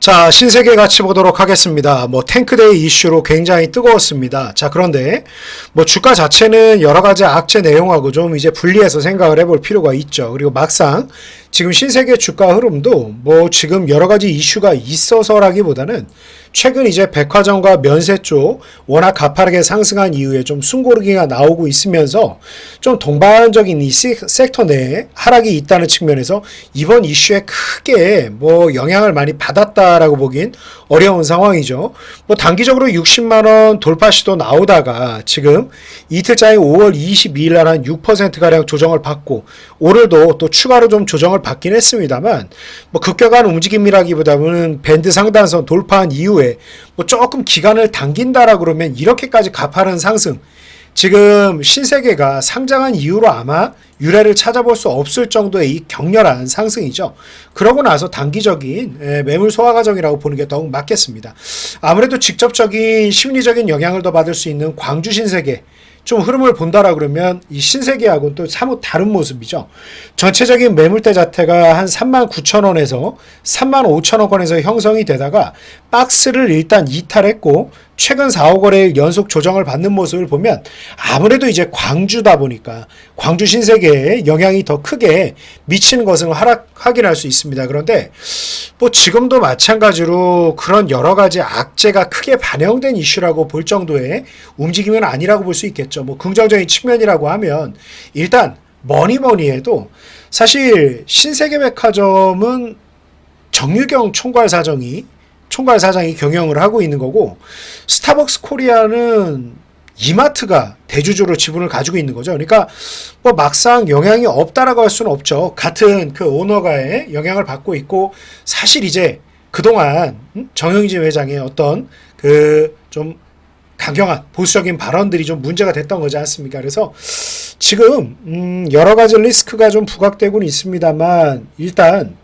자, 신세계 같이 보도록 하겠습니다. 탱크데이 이슈로 굉장히 뜨거웠습니다. 자, 그런데 주가 자체는 여러 가지 악재 내용하고 좀 이제 분리해서 생각을 해볼 필요가 있죠. 그리고 막상 지금 신세계 주가 흐름도 지금 여러 가지 이슈가 있어서라기보다는 최근 이제 백화점과 면세 쪽 워낙 가파르게 상승한 이후에 좀 숨고르기가 나오고 있으면서 좀 동반적인 이 섹터 내에 하락이 있다는 측면에서 이번 이슈에 크게 영향을 많이 받았다라고 보긴 어려운 상황이죠. 단기적으로 60만원 돌파 시도 나오다가 지금 이틀짜리 5월 22일 날 한 6%가량 조정을 받고 오늘도 또 추가로 좀 조정을 받긴 했습니다만 급격한 움직임이라기보다는 밴드 상단선 돌파한 이후에 조금 기간을 당긴다라 그러면 이렇게까지 가파른 상승 지금 신세계가 상장한 이후로 아마 유례를 찾아볼 수 없을 정도의 이 격렬한 상승이죠. 그러고 나서 단기적인 매물 소화 과정이라고 보는 게 더욱 맞겠습니다. 아무래도 직접적인 심리적인 영향을 더 받을 수 있는 광주 신세계 좀 흐름을 본다라 그러면 이 신세계하고는 또 사뭇 다른 모습이죠. 전체적인 매물대 자체가 한 39,000원에서 35,000원권에서 형성이 되다가 박스를 일단 이탈했고 최근 4, 5거래일 연속 조정을 받는 모습을 보면 아무래도 이제 광주다 보니까 광주 신세계에 영향이 더 크게 미치는 것은 확인할 수 있습니다. 그런데 지금도 마찬가지로 그런 여러 가지 악재가 크게 반영된 이슈라고 볼 정도의 움직임은 아니라고 볼 수 있겠죠. 긍정적인 측면이라고 하면 일단 뭐니 해도 사실 신세계백화점은 정유경 총괄사장이 경영을 하고 있는 거고 스타벅스 코리아는 이마트가 대주주로 지분을 가지고 있는 거죠. 그러니까 막상 영향이 없다라고 할 수는 없죠. 같은 그 오너가의 영향을 받고 있고 사실 이제 그동안 정영진 회장의 어떤 그 좀 강경한 보수적인 발언들이 좀 문제가 됐던 거지 않습니까? 그래서 지금 여러 가지 리스크가 좀 부각되고는 있습니다만 일단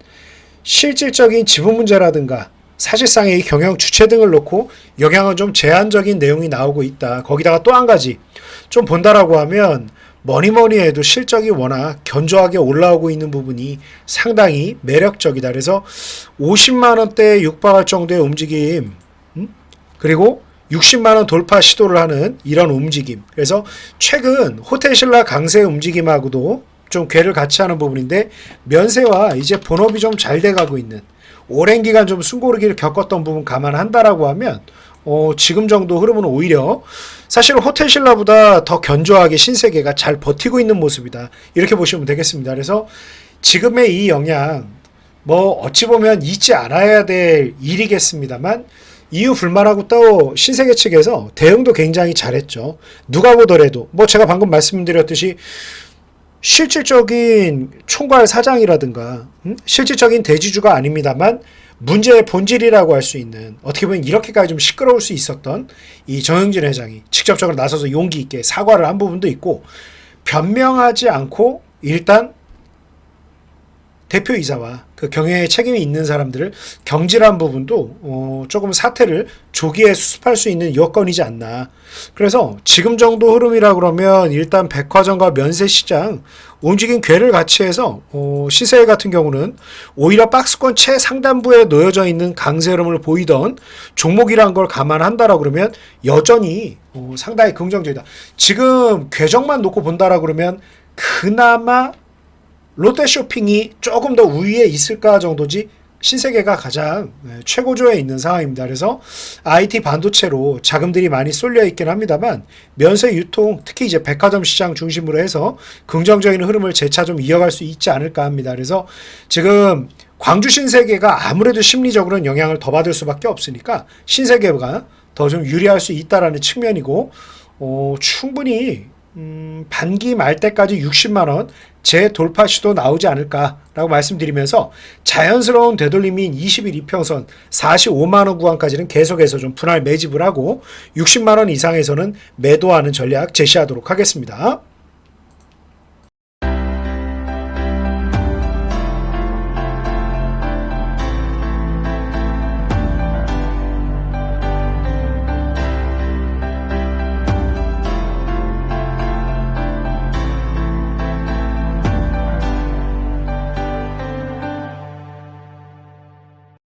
실질적인 지분 문제라든가 사실상의 경영 주체 등을 놓고 영향은 좀 제한적인 내용이 나오고 있다. 거기다가 또 한 가지 좀 본다라고 하면 뭐니 해도 실적이 워낙 견조하게 올라오고 있는 부분이 상당히 매력적이다. 그래서 50만원대에 육박할 정도의 움직임 그리고 60만원 돌파 시도를 하는 이런 움직임. 그래서 최근 호텔신라 강세 움직임하고도 좀 궤를 같이 하는 부분인데 면세와 이제 본업이 좀 잘 돼가고 있는 오랜 기간 좀 숨고르기를 겪었던 부분 감안한다라고 하면 지금 정도 흐름은 오히려 사실 호텔신라보다 더 견조하게 신세계가 잘 버티고 있는 모습이다. 이렇게 보시면 되겠습니다. 그래서 지금의 이 영향 어찌 보면 잊지 않아야 될 일이겠습니다만 이유 불만하고 또 신세계 측에서 대응도 굉장히 잘했죠. 누가 보더라도 제가 방금 말씀드렸듯이 실질적인 총괄 사장이라든가 실질적인 대지주가 아닙니다만 문제의 본질이라고 할 수 있는 어떻게 보면 이렇게까지 좀 시끄러울 수 있었던 이 정영진 회장이 직접적으로 나서서 용기 있게 사과를 한 부분도 있고 변명하지 않고 일단 대표이사와 그 경영에 책임이 있는 사람들을 경질한 부분도 조금 사태를 조기에 수습할 수 있는 여건이지 않나. 그래서 지금 정도 흐름이라 그러면 일단 백화점과 면세시장 움직인 궤를 같이 해서 시세 같은 경우는 오히려 박스권 최상단부에 놓여져 있는 강세 흐름을 보이던 종목이란 걸 감안한다라고 그러면 여전히 상당히 긍정적이다. 지금 궤적만 놓고 본다라고 그러면 그나마 롯데쇼핑이 조금 더 우위에 있을까 정도지 신세계가 가장 최고조에 있는 상황입니다. 그래서 IT 반도체로 자금들이 많이 쏠려 있긴 합니다만 면세 유통 특히 이제 백화점 시장 중심으로 해서 긍정적인 흐름을 재차 좀 이어갈 수 있지 않을까 합니다. 그래서 지금 광주 신세계가 아무래도 심리적으로는 영향을 더 받을 수밖에 없으니까 신세계가 더 좀 유리할 수 있다라는 측면이고 충분히 반기 말 때까지 60만원 재돌파 시도 나오지 않을까라고 말씀드리면서 자연스러운 되돌림인 20일 이평선 45만원 구간까지는 계속해서 좀 분할 매집을 하고 60만원 이상에서는 매도하는 전략 제시하도록 하겠습니다.